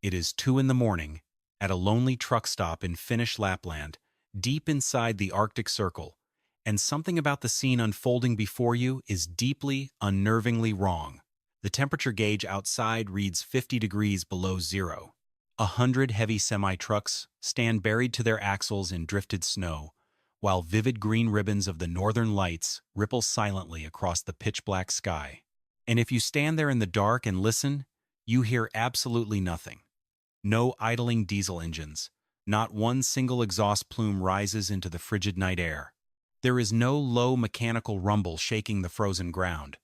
It is 2 in the morning, at a lonely truck stop in Finnish Lapland, deep inside the Arctic Circle, and something about the scene unfolding before you is deeply, unnervingly wrong. The temperature gauge outside reads 50 degrees below zero. 100 heavy semi-trucks stand buried to their axles in drifted snow, while vivid green ribbons of the northern lights ripple silently across the pitch-black sky. And if you stand there in the dark and listen, you hear absolutely nothing. No idling diesel engines. Not one single exhaust plume rises into the frigid night air. There is no low mechanical rumble shaking the frozen ground.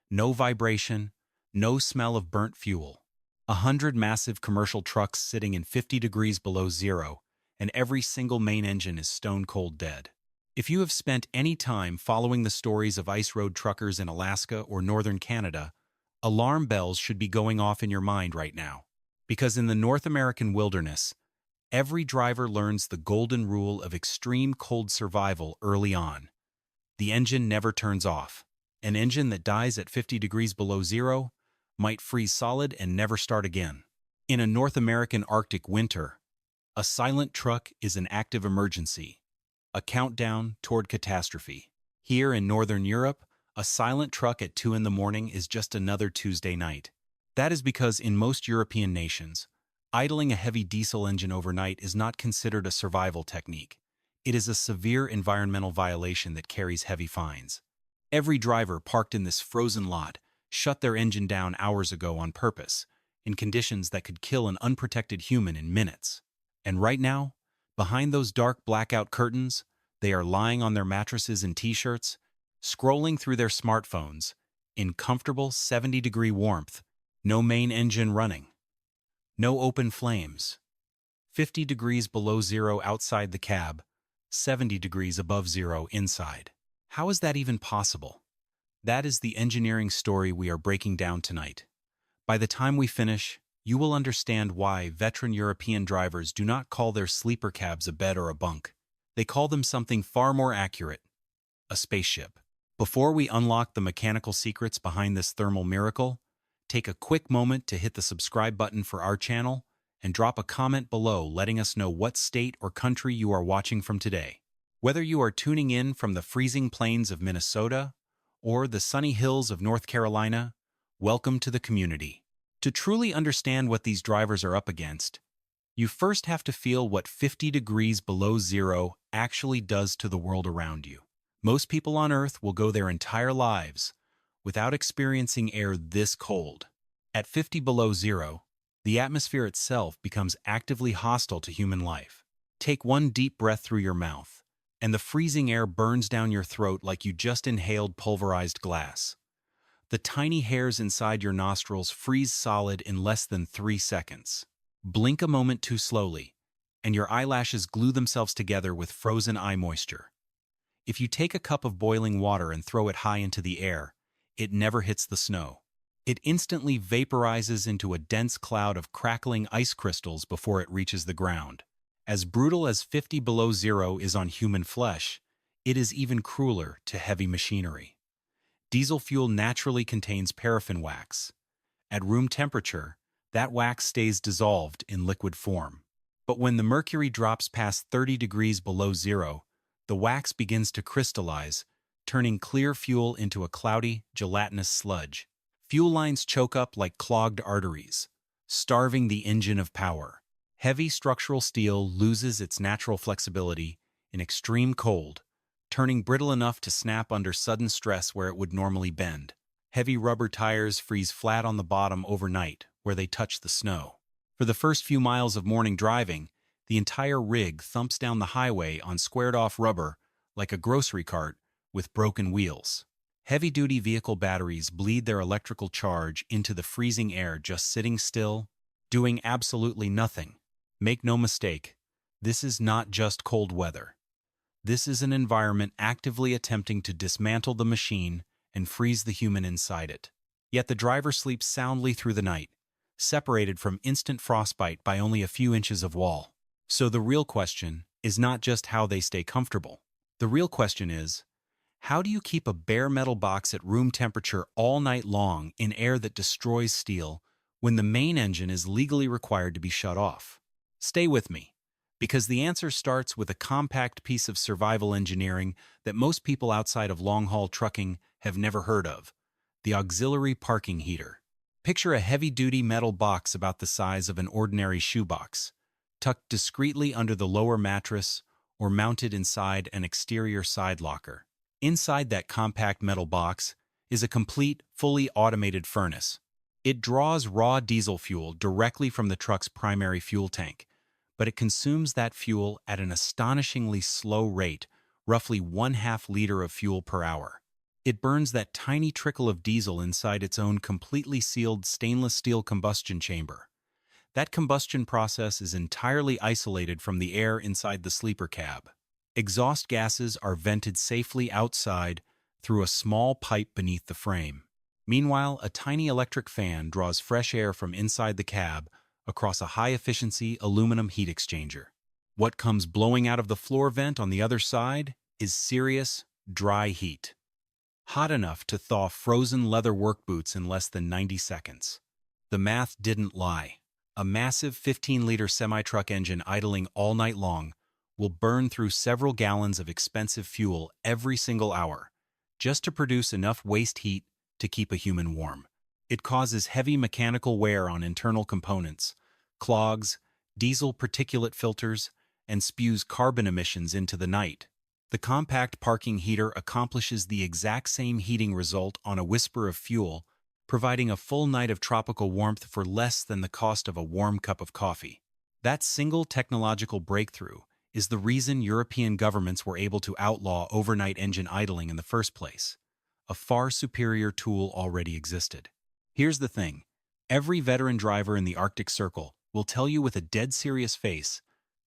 No vibration, no smell of burnt fuel. 100 massive commercial trucks sitting in 50 degrees below zero, and every single main engine is stone-cold dead. If you have spent any time following the stories of ice road truckers in Alaska or northern Canada, alarm bells should be going off in your mind right now. Because in the North American wilderness, every driver learns the golden rule of extreme cold survival early on. The engine never turns off. An engine that dies at 50 degrees below zero might freeze solid and never start again. In a North American Arctic winter, a silent truck is an active emergency, a countdown toward catastrophe. Here in Northern Europe, a silent truck at 2 in the morning is just another Tuesday night. That is because in most European nations, idling a heavy diesel engine overnight is not considered a survival technique. It is a severe environmental violation that carries heavy fines. Every driver parked in this frozen lot shut their engine down hours ago on purpose, in conditions that could kill an unprotected human in minutes. And right now, behind those dark blackout curtains, they are lying on their mattresses and t-shirts, scrolling through their smartphones, in comfortable 70-degree warmth, no main engine running, no open flames, 50 degrees below zero outside the cab, 70 degrees above zero inside. How is that even possible? That is the engineering story we are breaking down tonight. By the time we finish, you will understand why veteran European drivers do not call their sleeper cabs a bed or a bunk. They call them something far more accurate, a spaceship. Before we unlock the mechanical secrets behind this thermal miracle, take a quick moment to hit the subscribe button for our channel and drop a comment below letting us know what state or country you are watching from today. Whether you are tuning in from the freezing plains of Minnesota or the sunny hills of North Carolina, welcome to the community. To truly understand what these drivers are up against, you first have to feel what 50 degrees below zero actually does to the world around you. Most people on Earth will go their entire lives without experiencing air this cold. At 50 below zero, the atmosphere itself becomes actively hostile to human life. Take one deep breath through your mouth, and the freezing air burns down your throat like you just inhaled pulverized glass. The tiny hairs inside your nostrils freeze solid in less than 3 seconds. Blink a moment too slowly, and your eyelashes glue themselves together with frozen eye moisture. If you take a cup of boiling water and throw it high into the air, it never hits the snow. It instantly vaporizes into a dense cloud of crackling ice crystals before it reaches the ground. As brutal as 50 below zero is on human flesh, it is even crueler to heavy machinery. Diesel fuel naturally contains paraffin wax. At room temperature, that wax stays dissolved in liquid form. But when the mercury drops past 30 degrees below zero, the wax begins to crystallize, turning clear fuel into a cloudy, gelatinous sludge. Fuel lines choke up like clogged arteries, starving the engine of power. Heavy structural steel loses its natural flexibility in extreme cold, turning brittle enough to snap under sudden stress where it would normally bend. Heavy rubber tires freeze flat on the bottom overnight where they touch the snow. For the first few miles of morning driving, the entire rig thumps down the highway on squared-off rubber like a grocery cart with broken wheels. Heavy-duty vehicle batteries bleed their electrical charge into the freezing air just sitting still, doing absolutely nothing. Make no mistake, this is not just cold weather. This is an environment actively attempting to dismantle the machine and freeze the human inside it. Yet the driver sleeps soundly through the night, separated from instant frostbite by only a few inches of wall. So the real question is not just how they stay comfortable. The real question is, how do you keep a bare metal box at room temperature all night long in air that destroys steel when the main engine is legally required to be shut off? Stay with me, because the answer starts with a compact piece of survival engineering that most people outside of long-haul trucking have never heard of: the auxiliary parking heater. Picture a heavy-duty metal box about the size of an ordinary shoebox, tucked discreetly under the lower mattress or mounted inside an exterior side locker. Inside that compact metal box is a complete, fully automated furnace. It draws raw diesel fuel directly from the truck's primary fuel tank, but it consumes that fuel at an astonishingly slow rate, roughly 1/2 liter of fuel per hour. It burns that tiny trickle of diesel inside its own completely sealed stainless steel combustion chamber. That combustion process is entirely isolated from the air inside the sleeper cab. Exhaust gases are vented safely outside through a small pipe beneath the frame. Meanwhile, a tiny electric fan draws fresh air from inside the cab across a high-efficiency aluminum heat exchanger. What comes blowing out of the floor vent on the other side is serious, dry heat, hot enough to thaw frozen leather work boots in less than 90 seconds. The math didn't lie. A massive 15-liter semi-truck engine idling all night long will burn through several gallons of expensive fuel every single hour, just to produce enough waste heat to keep a human warm. It causes heavy mechanical wear on internal components, clogs, diesel particulate filters, and spews carbon emissions into the night. The compact parking heater accomplishes the exact same heating result on a whisper of fuel, providing a full night of tropical warmth for less than the cost of a warm cup of coffee. That single technological breakthrough is the reason European governments were able to outlaw overnight engine idling in the first place. A far superior tool already existed. Here's the thing: every veteran driver in the Arctic Circle will tell you with a dead serious face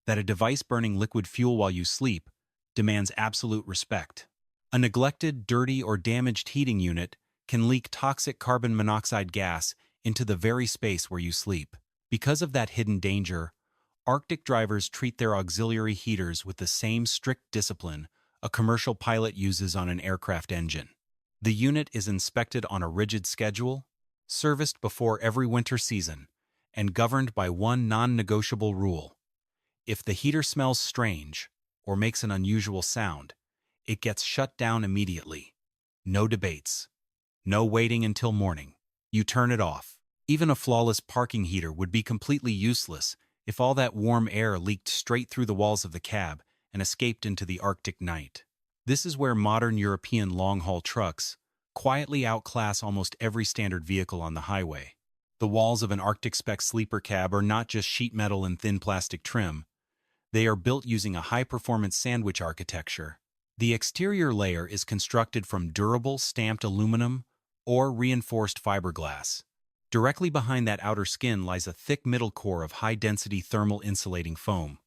that a device burning liquid fuel while you sleep demands absolute respect. A neglected, dirty, or damaged heating unit can leak toxic carbon monoxide gas into the very space where you sleep. Because of that hidden danger, Arctic drivers treat their auxiliary heaters with the same strict discipline a commercial pilot uses on an aircraft engine. The unit is inspected on a rigid schedule, serviced before every winter season, and governed by one non-negotiable rule: if the heater smells strange or makes an unusual sound, it gets shut down immediately. No debates. No waiting until morning. You turn it off. Even a flawless parking heater would be completely useless if all that warm air leaked straight through the walls of the cab and escaped into the Arctic night. This is where modern European long-haul trucks quietly outclass almost every standard vehicle on the highway. The walls of an Arctic-spec sleeper cab are not just sheet metal and thin plastic trim. They are built using a high-performance sandwich architecture. The exterior layer is constructed from durable stamped aluminum or reinforced fiberglass. Directly behind that outer skin lies a thick middle core of high-density thermal insulating foam.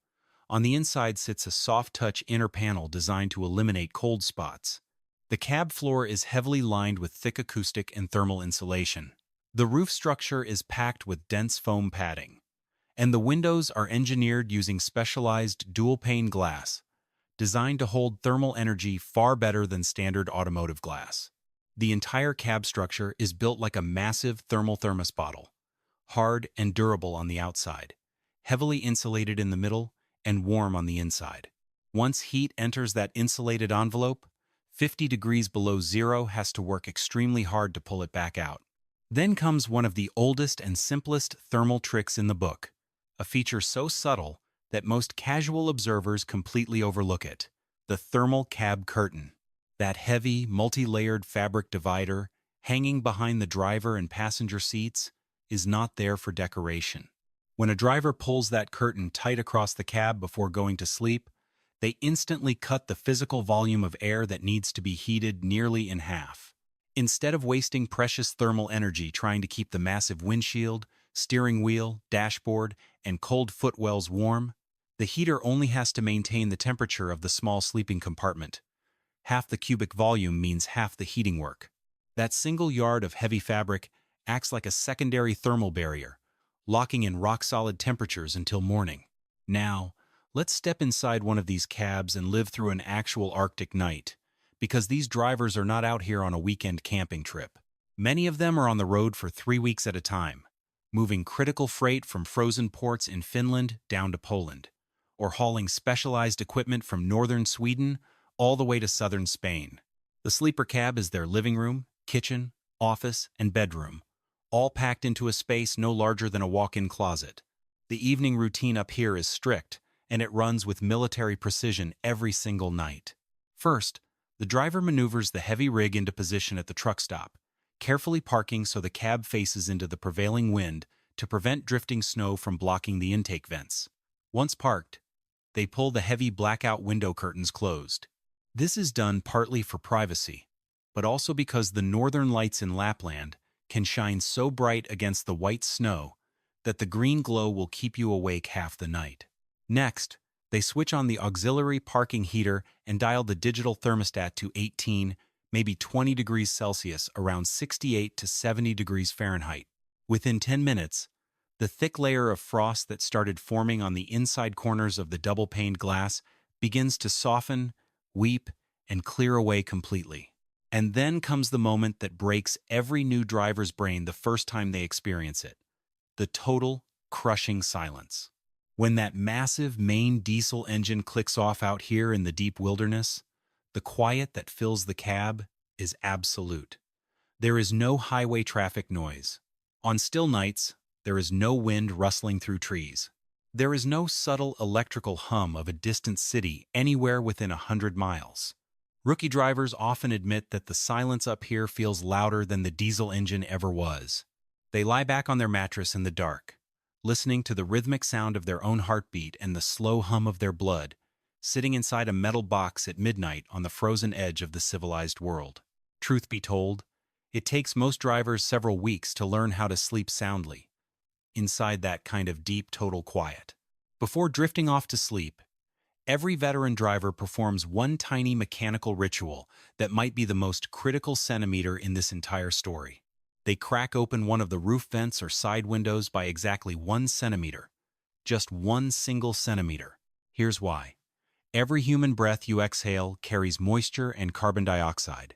On the inside sits a soft-touch inner panel designed to eliminate cold spots. The cab floor is heavily lined with thick acoustic and thermal insulation. The roof structure is packed with dense foam padding, and the windows are engineered using specialized dual-pane glass, designed to hold thermal energy far better than standard automotive glass. The entire cab structure is built like a massive thermal thermos bottle, hard and durable on the outside, heavily insulated in the middle, and warm on the inside. Once heat enters that insulated envelope, 50 degrees below zero has to work extremely hard to pull it back out. Then comes one of the oldest and simplest thermal tricks in the book, a feature so subtle that most casual observers completely overlook it: the thermal cab curtain. That heavy, multi-layered fabric divider, hanging behind the driver and passenger seats, is not there for decoration. When a driver pulls that curtain tight across the cab before going to sleep, they instantly cut the physical volume of air that needs to be heated nearly in half. Instead of wasting precious thermal energy trying to keep the massive windshield, steering wheel, dashboard, and cold footwells warm, the heater only has to maintain the temperature of the small sleeping compartment. Half the cubic volume means half the heating work. That single yard of heavy fabric acts like a secondary thermal barrier, locking in rock-solid temperatures until morning. Now, let's step inside one of these cabs and live through an actual Arctic night, because these drivers are not out here on a weekend camping trip. Many of them are on the road for 3 weeks at a time, moving critical freight from frozen ports in Finland down to Poland, or hauling specialized equipment from northern Sweden all the way to southern Spain. The sleeper cab is their living room, kitchen, office, and bedroom, all packed into a space no larger than a walk-in closet. The evening routine up here is strict, and it runs with military precision every single night. First, the driver maneuvers the heavy rig into position at the truck stop, carefully parking so the cab faces into the prevailing wind to prevent drifting snow from blocking the intake vents. Once parked, they pull the heavy blackout window curtains closed. This is done partly for privacy, but also because the northern lights in Lapland can shine so bright against the white snow that the green glow will keep you awake half the night. Next, they switch on the auxiliary parking heater and dial the digital thermostat to 18, maybe 20 degrees Celsius, around 68 to 70 degrees Fahrenheit. Within 10 minutes, the thick layer of frost that started forming on the inside corners of the double-paned glass begins to soften, weep, and clear away completely. And then comes the moment that breaks every new driver's brain the first time they experience it: the total, crushing silence. When that massive main diesel engine clicks off out here in the deep wilderness, the quiet that fills the cab is absolute. There is no highway traffic noise. On still nights, there is no wind rustling through trees. There is no subtle electrical hum of a distant city anywhere within 100 miles. Rookie drivers often admit that the silence up here feels louder than the diesel engine ever was. They lie back on their mattress in the dark, listening to the rhythmic sound of their own heartbeat and the slow hum of their blood, sitting inside a metal box at midnight on the frozen edge of the civilized world. Truth be told, it takes most drivers several weeks to learn how to sleep soundly, inside that kind of deep, total quiet. Before drifting off to sleep, every veteran driver performs one tiny mechanical ritual that might be the most critical centimeter in this entire story. They crack open one of the roof vents or side windows by exactly 1 centimeter. Just 1 single centimeter. Here's why. Every human breath you exhale carries moisture and carbon dioxide.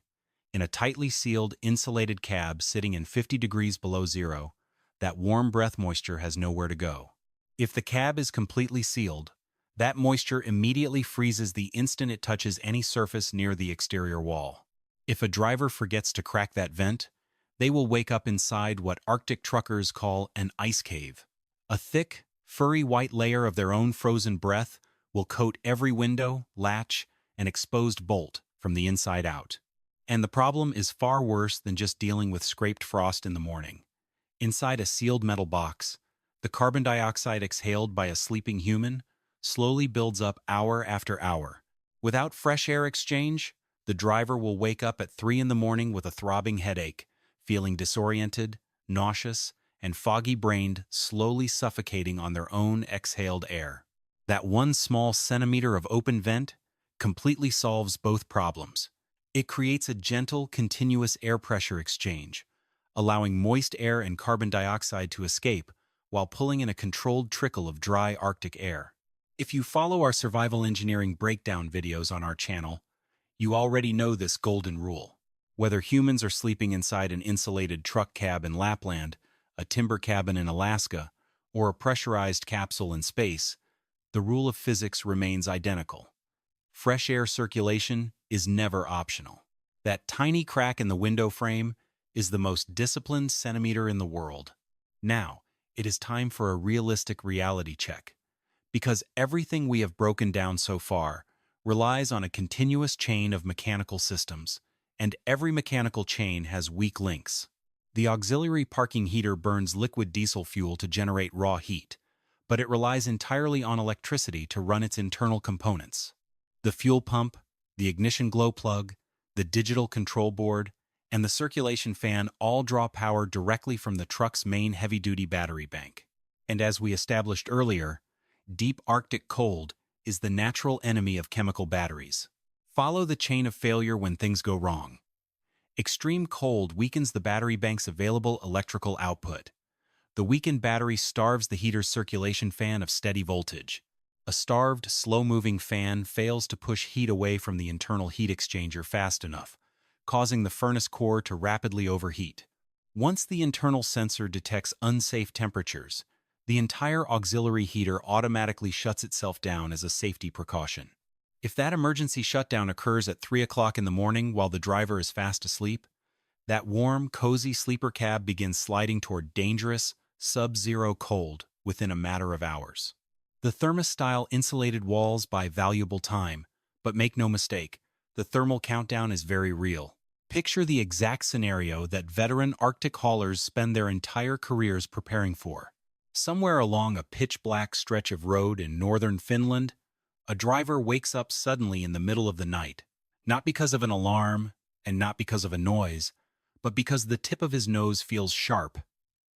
In a tightly sealed, insulated cab sitting in 50 degrees below zero, that warm breath moisture has nowhere to go. If the cab is completely sealed, that moisture immediately freezes the instant it touches any surface near the exterior wall. If a driver forgets to crack that vent, they will wake up inside what Arctic truckers call an ice cave. A thick, furry white layer of their own frozen breath will coat every window, latch, and exposed bolt from the inside out. And the problem is far worse than just dealing with scraped frost in the morning. Inside a sealed metal box, the carbon dioxide exhaled by a sleeping human slowly builds up hour after hour. Without fresh air exchange, the driver will wake up at 3 in the morning with a throbbing headache, feeling disoriented, nauseous, and foggy-brained, slowly suffocating on their own exhaled air. That 1 small centimeter of open vent completely solves both problems. It creates a gentle, continuous air pressure exchange, allowing moist air and carbon dioxide to escape while pulling in a controlled trickle of dry Arctic air. If you follow our survival engineering breakdown videos on our channel, you already know this golden rule. Whether humans are sleeping inside an insulated truck cab in Lapland, a timber cabin in Alaska, or a pressurized capsule in space, the rule of physics remains identical. Fresh air circulation is never optional. That tiny crack in the window frame is the most disciplined centimeter in the world. Now, it is time for a realistic reality check. Because everything we have broken down so far relies on a continuous chain of mechanical systems, and every mechanical chain has weak links. The auxiliary parking heater burns liquid diesel fuel to generate raw heat, but it relies entirely on electricity to run its internal components. The fuel pump, the ignition glow plug, the digital control board, and the circulation fan all draw power directly from the truck's main heavy-duty battery bank. And as we established earlier, deep Arctic cold is the natural enemy of chemical batteries. Follow the chain of failure when things go wrong. Extreme cold weakens the battery bank's available electrical output. The weakened battery starves the heater's circulation fan of steady voltage. A starved, slow-moving fan fails to push heat away from the internal heat exchanger fast enough, causing the furnace core to rapidly overheat. Once the internal sensor detects unsafe temperatures, the entire auxiliary heater automatically shuts itself down as a safety precaution. If that emergency shutdown occurs at 3 o'clock in the morning while the driver is fast asleep, that warm, cozy sleeper cab begins sliding toward dangerous, sub-zero cold within a matter of hours. The thermostyle insulated walls buy valuable time, but make no mistake, the thermal countdown is very real. Picture the exact scenario that veteran Arctic haulers spend their entire careers preparing for. Somewhere along a pitch-black stretch of road in northern Finland, a driver wakes up suddenly in the middle of the night, not because of an alarm and not because of a noise, but because the tip of his nose feels sharp,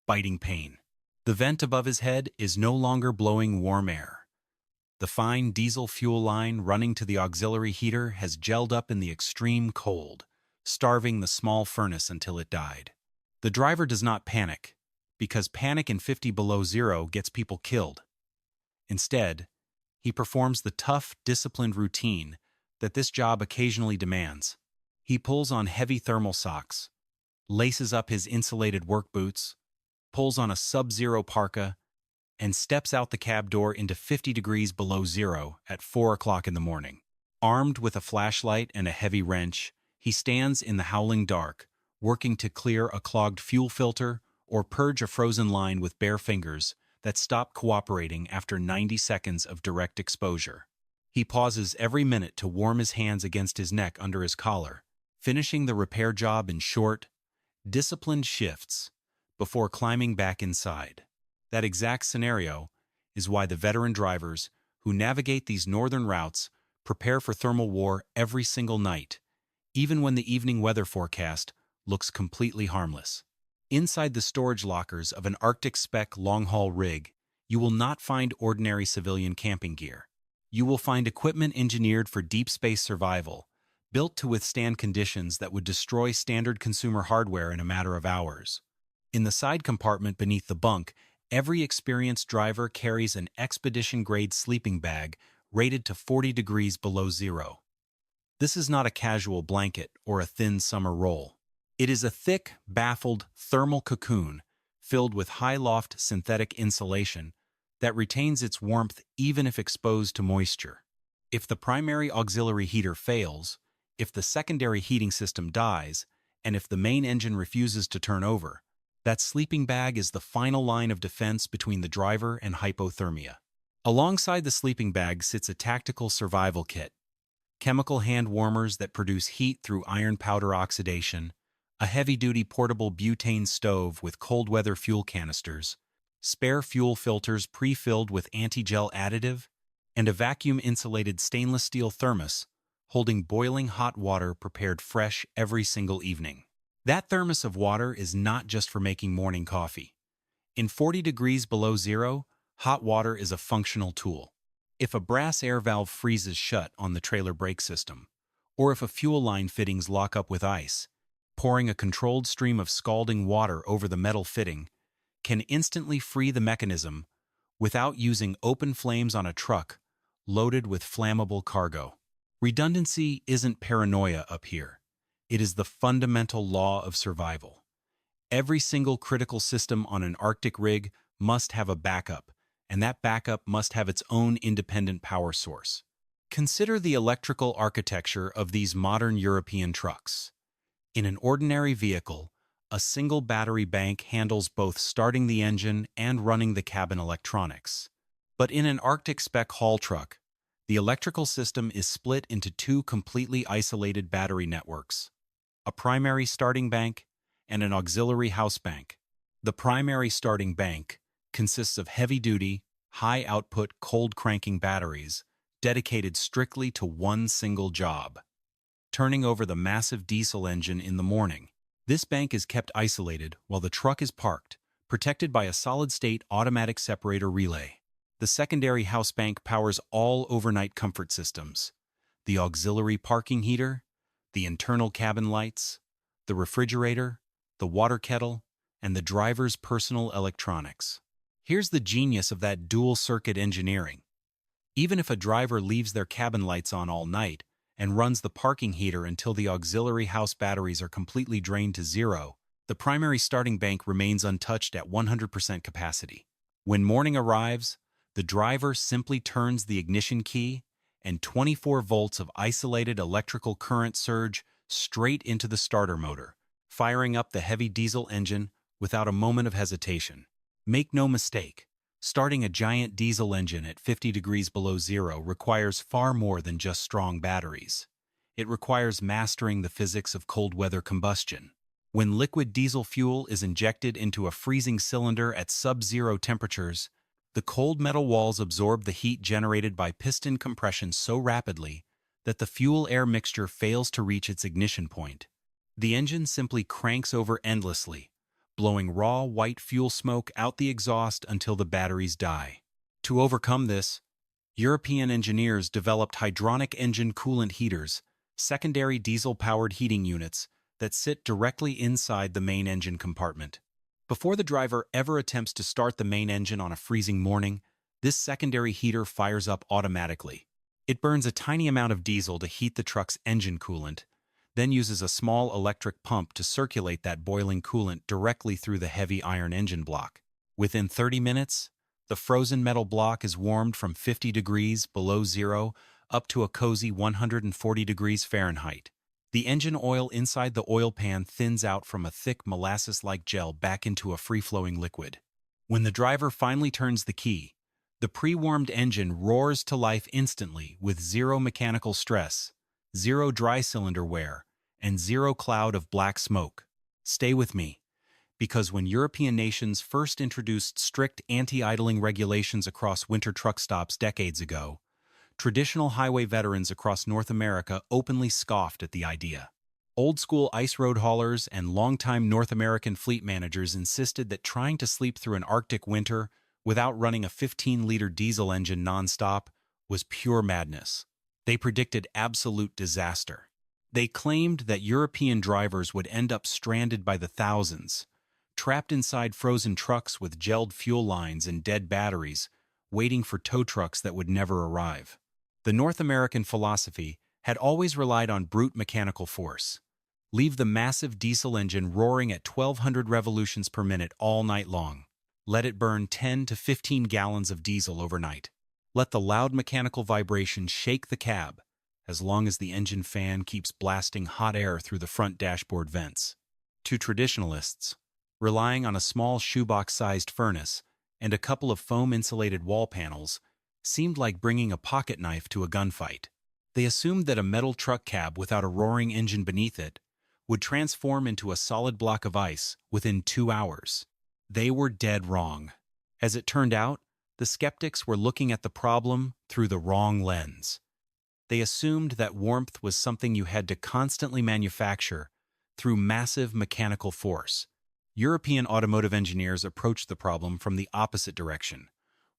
biting pain. The vent above his head is no longer blowing warm air. The fine diesel fuel line running to the auxiliary heater has gelled up in the extreme cold, starving the small furnace until it died. The driver does not panic, because panic in 50 below zero gets people killed. Instead, he performs the tough, disciplined routine that this job occasionally demands. He pulls on heavy thermal socks, laces up his insulated work boots, pulls on a sub-zero parka, and steps out the cab door into 50 degrees below zero at 4 o'clock in the morning. Armed with a flashlight and a heavy wrench, he stands in the howling dark, working to clear a clogged fuel filter or purge a frozen line with bare fingers that stop cooperating after 90 seconds of direct exposure. He pauses every minute to warm his hands against his neck under his collar, finishing the repair job in short, disciplined shifts before climbing back inside. That exact scenario is why the veteran drivers who navigate these northern routes prepare for thermal war every single night, even when the evening weather forecast looks completely harmless. Inside the storage lockers of an Arctic spec long-haul rig, you will not find ordinary civilian camping gear. You will find equipment engineered for deep space survival, built to withstand conditions that would destroy standard consumer hardware in a matter of hours. In the side compartment beneath the bunk, every experienced driver carries an expedition-grade sleeping bag rated to 40 degrees below zero. This is not a casual blanket or a thin summer roll. It is a thick, baffled thermal cocoon filled with high-loft synthetic insulation that retains its warmth even if exposed to moisture. If the primary auxiliary heater fails, if the secondary heating system dies, and if the main engine refuses to turn over, that sleeping bag is the final line of defense between the driver and hypothermia. Alongside the sleeping bag sits a tactical survival kit, chemical hand warmers that produce heat through iron powder oxidation, a heavy-duty portable butane stove with cold-weather fuel canisters, spare fuel filters pre-filled with anti-gel additive, and a vacuum-insulated stainless steel thermos holding boiling hot water prepared fresh every single evening. That thermos of water is not just for making morning coffee. In 40 degrees below zero, hot water is a functional tool. If a brass air valve freezes shut on the trailer brake system, or if a fuel line fittings lock up with ice, pouring a controlled stream of scalding water over the metal fitting can instantly free the mechanism without using open flames on a truck loaded with flammable cargo. Redundancy isn't paranoia up here. It is the fundamental law of survival. Every single critical system on an Arctic rig must have a backup, and that backup must have its own independent power source. Consider the electrical architecture of these modern European trucks. In an ordinary vehicle, a single battery bank handles both starting the engine and running the cabin electronics. But in an Arctic spec haul truck, the electrical system is split into two completely isolated battery networks, a primary starting bank and an auxiliary house bank. The primary starting bank consists of heavy-duty, high-output cold-cranking batteries dedicated strictly to one single job: turning over the massive diesel engine in the morning. This bank is kept isolated while the truck is parked, protected by a solid-state automatic separator relay. The secondary house bank powers all overnight comfort systems: the auxiliary parking heater, the internal cabin lights, the refrigerator, the water kettle, and the driver's personal electronics. Here's the genius of that dual-circuit engineering. Even if a driver leaves their cabin lights on all night and runs the parking heater until the auxiliary house batteries are completely drained to zero, The primary starting bank remains untouched at 100% capacity. When morning arrives, the driver simply turns the ignition key and 24 volts of isolated electrical current surge straight into the starter motor, firing up the heavy diesel engine without a moment of hesitation. Make no mistake, starting a giant diesel engine at 50 degrees below zero requires far more than just strong batteries. It requires mastering the physics of cold weather combustion. When liquid diesel fuel is injected into a freezing cylinder at sub-zero temperatures, the cold metal walls absorb the heat generated by piston compression so rapidly that the fuel-air mixture fails to reach its ignition point. The engine simply cranks over endlessly, blowing raw white fuel smoke out the exhaust until the batteries die. To overcome this, European engineers developed hydronic engine coolant heaters, secondary diesel-powered heating units that sit directly inside the main engine compartment. Before the driver ever attempts to start the main engine on a freezing morning, this secondary heater fires up automatically. It burns a tiny amount of diesel to heat the truck's engine coolant, then uses a small electric pump to circulate that boiling coolant directly through the heavy iron engine block. Within 30 minutes, the frozen metal block is warmed from 50 degrees below zero up to a cozy 140 degrees Fahrenheit. The engine oil inside the oil pan thins out from a thick molasses-like gel back into a free-flowing liquid. When the driver finally turns the key, the pre-warmed engine roars to life instantly with zero mechanical stress, zero dry cylinder wear, and zero cloud of black smoke. Stay with me, because when European nations first introduced strict anti-idling regulations across winter truck stops decades ago, traditional highway veterans across North America openly scoffed at the idea. Old-school ice road haulers and longtime North American fleet managers insisted that trying to sleep through an Arctic winter without running a 15-liter diesel engine nonstop was pure madness. They predicted absolute disaster. They claimed that European drivers would end up stranded by the thousands, trapped inside frozen trucks with gelled fuel lines and dead batteries, waiting for tow trucks that would never arrive. The North American philosophy had always relied on brute mechanical force. Leave the massive diesel engine roaring at 1,200 revolutions per minute all night long. Let it burn 10 to 15 gallons of diesel overnight. Let the loud mechanical vibration shake the cab, as long as the engine fan keeps blasting hot air through the front dashboard vents. To traditionalists, relying on a small shoebox-sized furnace and a couple of foam-insulated wall panels seemed like bringing a pocket knife to a gunfight. They assumed that a metal truck cab without a roaring engine beneath it would transform into a solid block of ice within 2 hours. They were dead wrong. As it turned out, the skeptics were looking at the problem through the wrong lens. They assumed that warmth was something you had to constantly manufacture through massive mechanical force. European automotive engineers approached the problem from the opposite direction.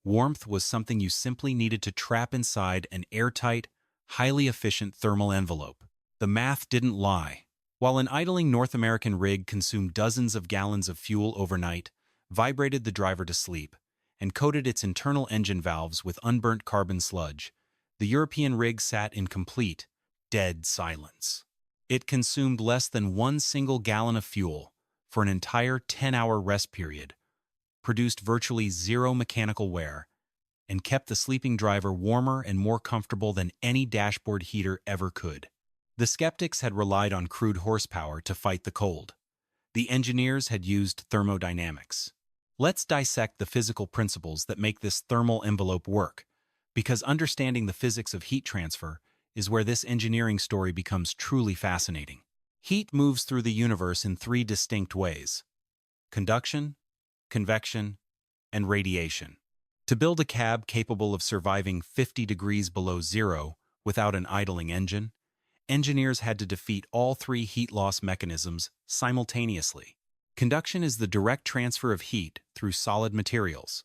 Warmth was something you simply needed to trap inside an airtight, highly efficient thermal envelope. The math didn't lie. While an idling North American rig consumed dozens of gallons of fuel overnight, vibrated the driver to sleep, and coated its internal engine valves with unburnt carbon sludge, the European rig sat in complete, dead silence. It consumed less than 1 single gallon of fuel for an entire 10-hour rest period, produced virtually zero mechanical wear, and kept the sleeping driver warmer and more comfortable than any dashboard heater ever could. The skeptics had relied on crude horsepower to fight the cold. The engineers had used thermodynamics. Let's dissect the physical principles that make this thermal envelope work, because understanding the physics of heat transfer is where this engineering story becomes truly fascinating. Heat moves through the universe in 3 distinct ways: conduction, convection, and radiation. To build a cab capable of surviving 50 degrees below zero without an idling engine, engineers had to defeat all 3 heat loss mechanisms simultaneously. Conduction is the direct transfer of heat through solid materials.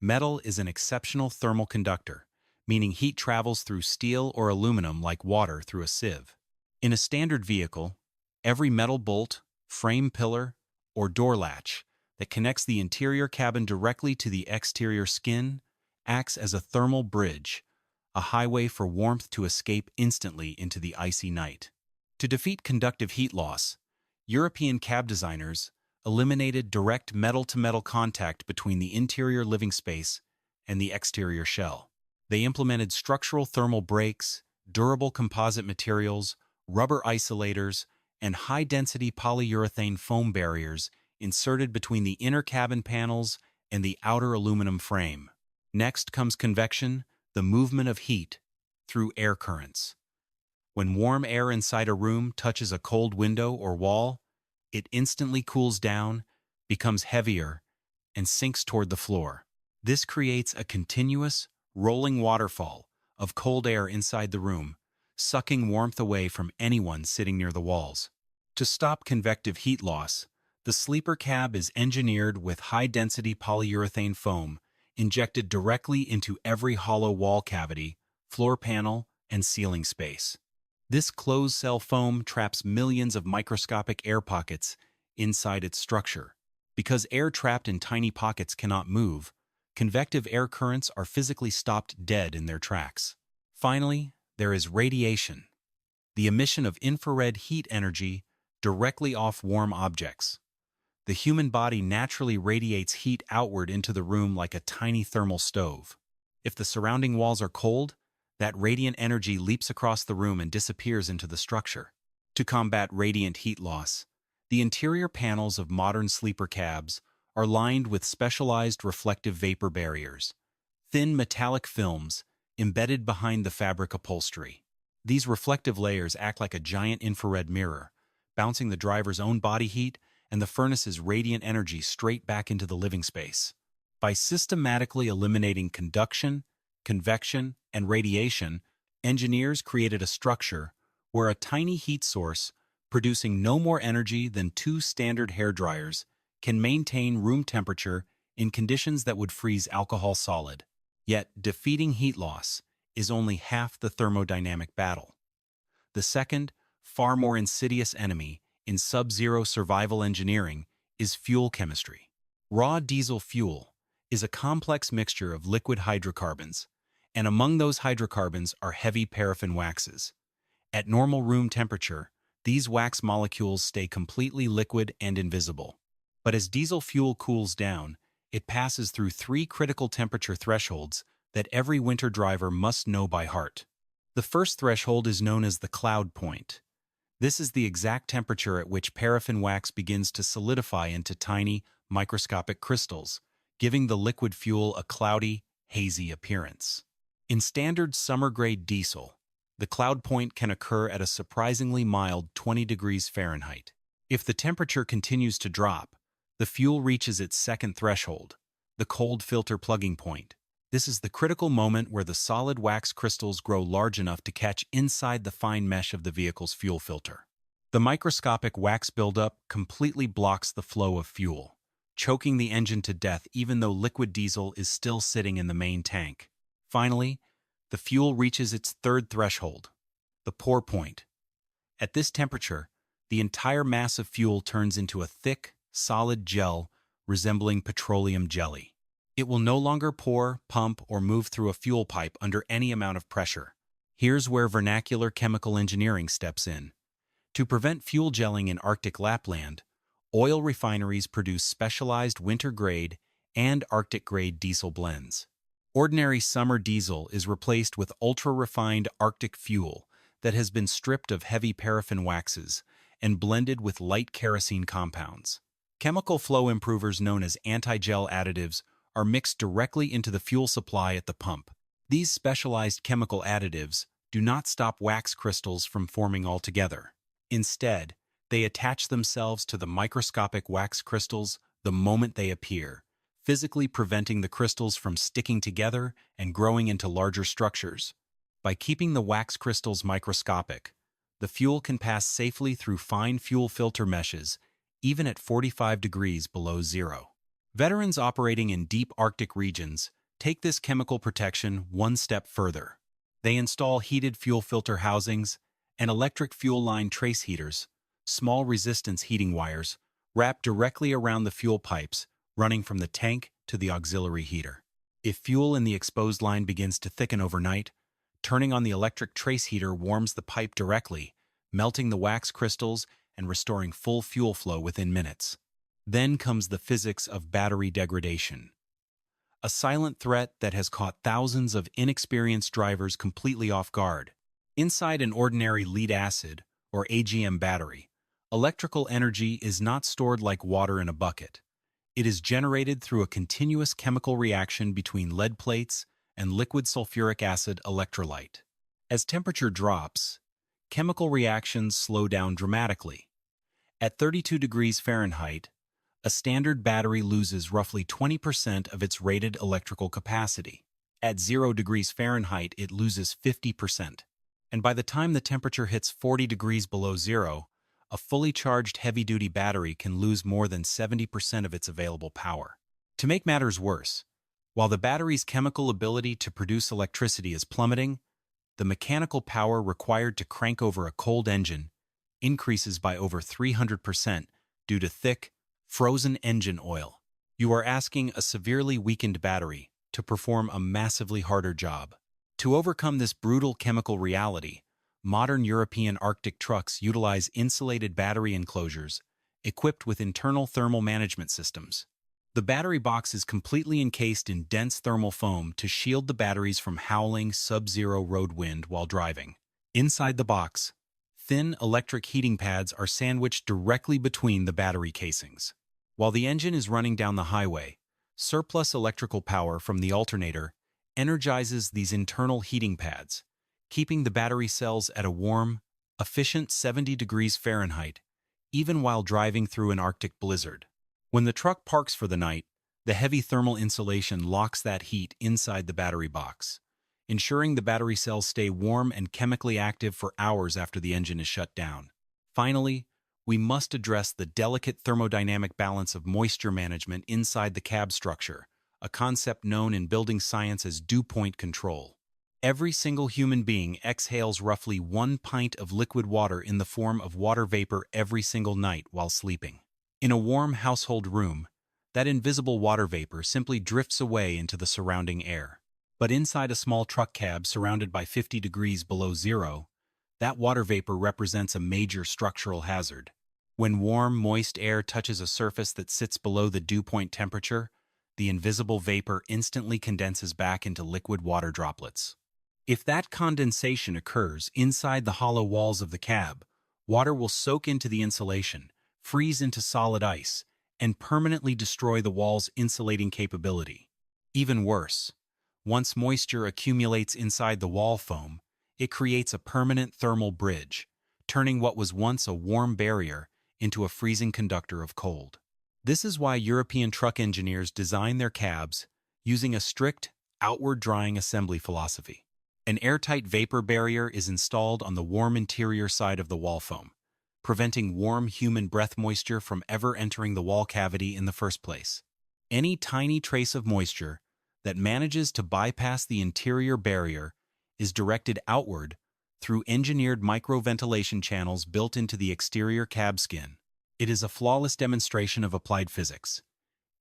Metal is an exceptional thermal conductor, meaning heat travels through steel or aluminum like water through a sieve. In a standard vehicle, every metal bolt, frame pillar, or door latch that connects the interior cabin directly to the exterior skin acts as a thermal bridge, a highway for warmth to escape instantly into the icy night. To defeat conductive heat loss, European cab designers eliminated direct metal-to-metal contact between the interior living space and the exterior shell. They implemented structural thermal brakes, durable composite materials, rubber isolators, and high-density polyurethane foam barriers inserted between the inner cabin panels and the outer aluminum frame. Next comes convection, the movement of heat through air currents. When warm air inside a room touches a cold window or wall, it instantly cools down, becomes heavier, and sinks toward the floor. This creates a continuous, rolling waterfall of cold air inside the room, sucking warmth away from anyone sitting near the walls. To stop convective heat loss, the sleeper cab is engineered with high-density polyurethane foam injected directly into every hollow wall cavity, floor panel, and ceiling space. This closed-cell foam traps millions of microscopic air pockets inside its structure. Because air trapped in tiny pockets cannot move, convective air currents are physically stopped dead in their tracks. Finally, there is radiation, the emission of infrared heat energy directly off warm objects. The human body naturally radiates heat outward into the room like a tiny thermal stove. If the surrounding walls are cold, that radiant energy leaps across the room and disappears into the structure. To combat radiant heat loss, the interior panels of modern sleeper cabs are lined with specialized reflective vapor barriers, thin metallic films embedded behind the fabric upholstery. These reflective layers act like a giant infrared mirror, bouncing the driver's own body heat and the furnace's radiant energy straight back into the living space. By systematically eliminating conduction, convection, and radiation, engineers created a structure where a tiny heat source, producing no more energy than 2 standard hair dryers, can maintain room temperature in conditions that would freeze alcohol solid. Yet, defeating heat loss is only half the thermodynamic battle. The second, far more insidious enemy in sub-zero survival engineering is fuel chemistry. Raw diesel fuel is a complex mixture of liquid hydrocarbons, and among those hydrocarbons are heavy paraffin waxes. At normal room temperature, these wax molecules stay completely liquid and invisible. But as diesel fuel cools down, it passes through 3 critical temperature thresholds that every winter driver must know by heart. The first threshold is known as the cloud point. This is the exact temperature at which paraffin wax begins to solidify into tiny, microscopic crystals, giving the liquid fuel a cloudy, hazy appearance. In standard summer-grade diesel, the cloud point can occur at a surprisingly mild 20 degrees Fahrenheit. If the temperature continues to drop, the fuel reaches its second threshold, the cold filter plugging point. This is the critical moment where the solid wax crystals grow large enough to catch inside the fine mesh of the vehicle's fuel filter. The microscopic wax buildup completely blocks the flow of fuel, choking the engine to death even though liquid diesel is still sitting in the main tank. Finally, the fuel reaches its third threshold, the pour point. At this temperature, the entire mass of fuel turns into a thick, solid gel resembling petroleum jelly. It will no longer pour, pump, or move through a fuel pipe under any amount of pressure. Here's where vernacular chemical engineering steps in. To prevent fuel gelling in Arctic Lapland, oil refineries produce specialized winter-grade and Arctic-grade diesel blends. Ordinary summer diesel is replaced with ultra-refined Arctic fuel that has been stripped of heavy paraffin waxes and blended with light kerosene compounds. Chemical flow improvers known as anti-gel additives are mixed directly into the fuel supply at the pump. These specialized chemical additives do not stop wax crystals from forming altogether. Instead, they attach themselves to the microscopic wax crystals the moment they appear, physically preventing the crystals from sticking together and growing into larger structures. By keeping the wax crystals microscopic, the fuel can pass safely through fine fuel filter meshes, even at 45 degrees below zero. Veterans operating in deep Arctic regions take this chemical protection one step further. They install heated fuel filter housings and electric fuel line trace heaters, small resistance heating wires, wrapped directly around the fuel pipes running from the tank to the auxiliary heater. If fuel in the exposed line begins to thicken overnight, turning on the electric trace heater warms the pipe directly, melting the wax crystals and restoring full fuel flow within minutes. Then comes the physics of battery degradation, a silent threat that has caught thousands of inexperienced drivers completely off guard. Inside an ordinary lead-acid, or AGM battery, electrical energy is not stored like water in a bucket. It is generated through a continuous chemical reaction between lead plates and liquid sulfuric acid electrolyte. As temperature drops, chemical reactions slow down dramatically. At 32 degrees Fahrenheit, a standard battery loses roughly 20% of its rated electrical capacity. At 0 degrees Fahrenheit, it loses 50%. And by the time the temperature hits 40 degrees below zero, a fully charged heavy-duty battery can lose more than 70% of its available power. To make matters worse, while the battery's chemical ability to produce electricity is plummeting, the mechanical power required to crank over a cold engine increases by over 300% due to thick, frozen engine oil. You are asking a severely weakened battery to perform a massively harder job. To overcome this brutal chemical reality, modern European Arctic trucks utilize insulated battery enclosures equipped with internal thermal management systems. The battery box is completely encased in dense thermal foam to shield the batteries from howling sub-zero road wind while driving. Inside the box, thin electric heating pads are sandwiched directly between the battery casings. While the engine is running down the highway, surplus electrical power from the alternator energizes these internal heating pads, keeping the battery cells at a warm, efficient 70 degrees Fahrenheit, even while driving through an Arctic blizzard. When the truck parks for the night, the heavy thermal insulation locks that heat inside the battery box, ensuring the battery cells stay warm and chemically active for hours after the engine is shut down. Finally, we must address the delicate thermodynamic balance of moisture management inside the cab structure, a concept known in building science as dew point control. Every single human being exhales roughly 1 pint of liquid water in the form of water vapor every single night while sleeping. In a warm household room, that invisible water vapor simply drifts away into the surrounding air. But inside a small truck cab surrounded by 50 degrees below zero, that water vapor represents a major structural hazard. When warm, moist air touches a surface that sits below the dew point temperature, the invisible vapor instantly condenses back into liquid water droplets. If that condensation occurs inside the hollow walls of the cab, water will soak into the insulation, freeze into solid ice, and permanently destroy the wall's insulating capability. Even worse, once moisture accumulates inside the wall foam, it creates a permanent thermal bridge, turning what was once a warm barrier into a freezing conductor of cold. This is why European truck engineers design their cabs using a strict, outward drying assembly philosophy. An airtight vapor barrier is installed on the warm interior side of the wall foam, preventing warm human breath moisture from ever entering the wall cavity in the first place. Any tiny trace of moisture that manages to bypass the interior barrier is directed outward through engineered microventilation channels built into the exterior cab skin. It is a flawless demonstration of applied physics,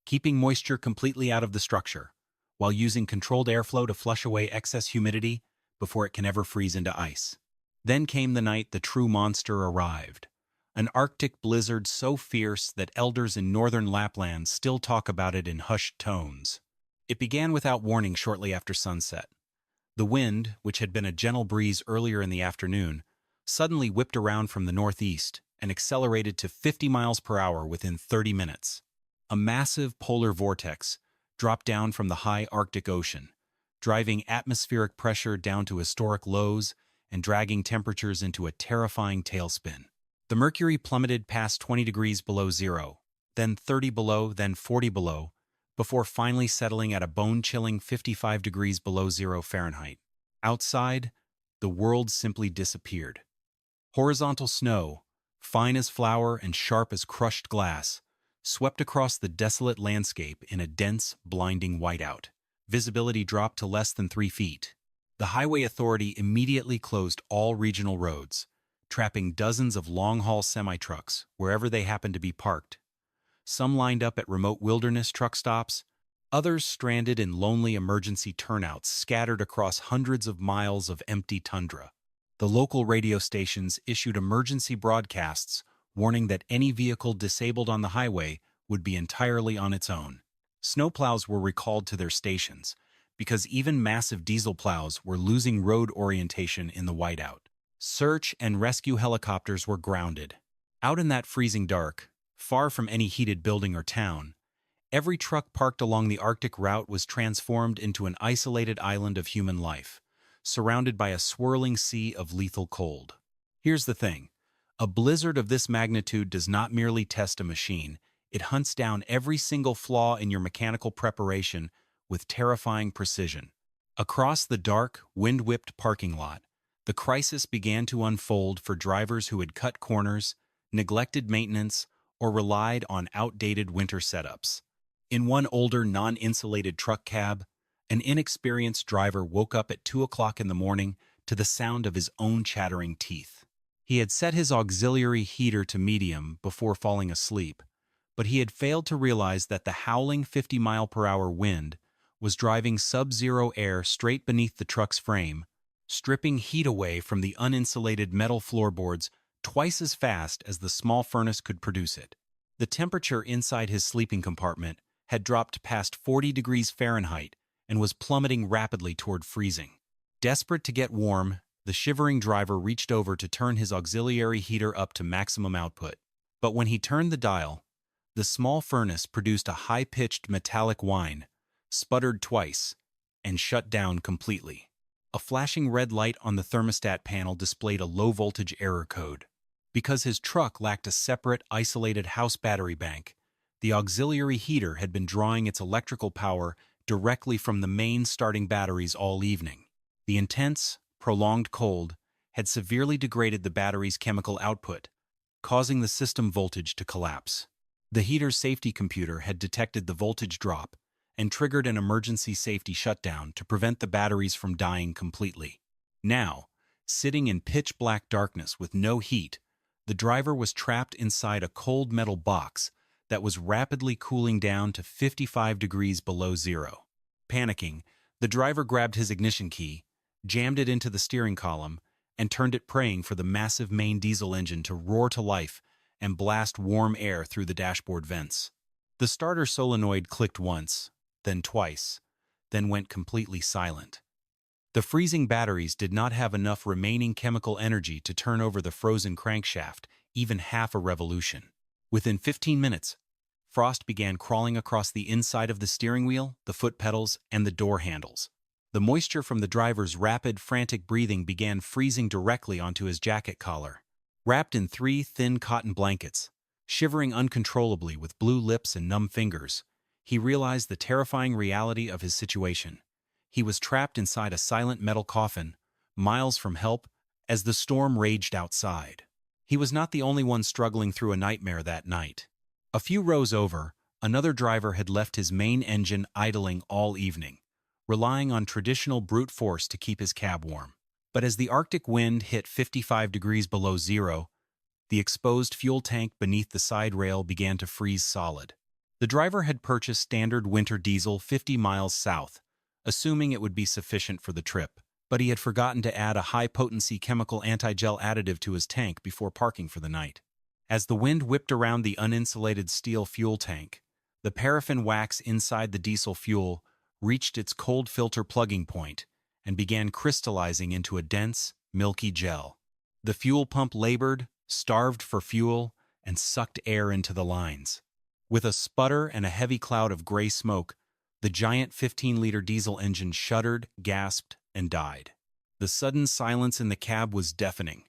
keeping moisture completely out of the structure, while using controlled airflow to flush away excess humidity before it can ever freeze into ice. Then came the night the true monster arrived, an Arctic blizzard so fierce that elders in northern Lapland still talk about it in hushed tones. It began without warning shortly after sunset. The wind, which had been a gentle breeze earlier in the afternoon, suddenly whipped around from the northeast and accelerated to 50 miles per hour within 30 minutes. A massive polar vortex dropped down from the high Arctic Ocean, driving atmospheric pressure down to historic lows and dragging temperatures into a terrifying tailspin. The mercury plummeted past 20 degrees below zero, then 30 below, then 40 below, before finally settling at a bone-chilling 55 degrees below zero Fahrenheit. Outside, the world simply disappeared. Horizontal snow, fine as flour and sharp as crushed glass, swept across the desolate landscape in a dense, blinding whiteout. Visibility dropped to less than 3 feet. The highway authority immediately closed all regional roads, trapping dozens of long-haul semi-trucks wherever they happened to be parked. Some lined up at remote wilderness truck stops, others stranded in lonely emergency turnouts scattered across hundreds of miles of empty tundra. The local radio stations issued emergency broadcasts warning that any vehicle disabled on the highway would be entirely on its own. Snowplows were recalled to their stations, because even massive diesel plows were losing road orientation in the whiteout. Search and rescue helicopters were grounded. Out in that freezing dark, far from any heated building or town, every truck parked along the Arctic route was transformed into an isolated island of human life, surrounded by a swirling sea of lethal cold. Here's the thing. A blizzard of this magnitude does not merely test a machine, it hunts down every single flaw in your mechanical preparation with terrifying precision. Across the dark, wind-whipped parking lot, the crisis began to unfold for drivers who had cut corners, neglected maintenance, or relied on outdated winter setups. In one older, non-insulated truck cab, an inexperienced driver woke up at 2 o'clock in the morning to the sound of his own chattering teeth. He had set his auxiliary heater to medium before falling asleep, but he had failed to realize that the howling 50-mile-per-hour wind was driving sub-zero air straight beneath the truck's frame, stripping heat away from the uninsulated metal floorboards twice as fast as the small furnace could produce it. The temperature inside his sleeping compartment had dropped past 40 degrees Fahrenheit and was plummeting rapidly toward freezing. Desperate to get warm, the shivering driver reached over to turn his auxiliary heater up to maximum output. But when he turned the dial, the small furnace produced a high-pitched metallic whine, sputtered twice, and shut down completely. A flashing red light on the thermostat panel displayed a low-voltage error code. Because his truck lacked a separate, isolated house battery bank, the auxiliary heater had been drawing its electrical power directly from the main starting batteries all evening. The intense, prolonged cold had severely degraded the battery's chemical output, causing the system voltage to collapse. The heater's safety computer had detected the voltage drop and triggered an emergency safety shutdown to prevent the batteries from dying completely. Now, sitting in pitch-black darkness with no heat, the driver was trapped inside a cold metal box that was rapidly cooling down to 55 degrees below zero. Panicking, the driver grabbed his ignition key, jammed it into the steering column, and turned it, praying for the massive main diesel engine to roar to life and blast warm air through the dashboard vents. The starter solenoid clicked once, then twice, then went completely silent. The freezing batteries did not have enough remaining chemical energy to turn over the frozen crankshaft even half a revolution. Within 15 minutes, frost began crawling across the inside of the steering wheel, the foot pedals, and the door handles. The moisture from the driver's rapid, frantic breathing began freezing directly onto his jacket collar. Wrapped in 3 thin cotton blankets, shivering uncontrollably with blue lips and numb fingers, he realized the terrifying reality of his situation. He was trapped inside a silent metal coffin, miles from help, as the storm raged outside. He was not the only one struggling through a nightmare that night. A few rows over, another driver had left his main engine idling all evening, relying on traditional brute force to keep his cab warm. But as the Arctic wind hit 55 degrees below zero, the exposed fuel tank beneath the side rail began to freeze solid. The driver had purchased standard winter diesel 50 miles south, assuming it would be sufficient for the trip, but he had forgotten to add a high-potency chemical anti-gel additive to his tank before parking for the night. As the wind whipped around the uninsulated steel fuel tank, the paraffin wax inside the diesel fuel reached its cold filter plugging point and began crystallizing into a dense, milky gel. The fuel pump labored, starved for fuel, and sucked air into the lines. With a sputter and a heavy cloud of gray smoke, the giant 15-liter diesel engine shuddered, gasped, and died. The sudden silence in the cab was deafening.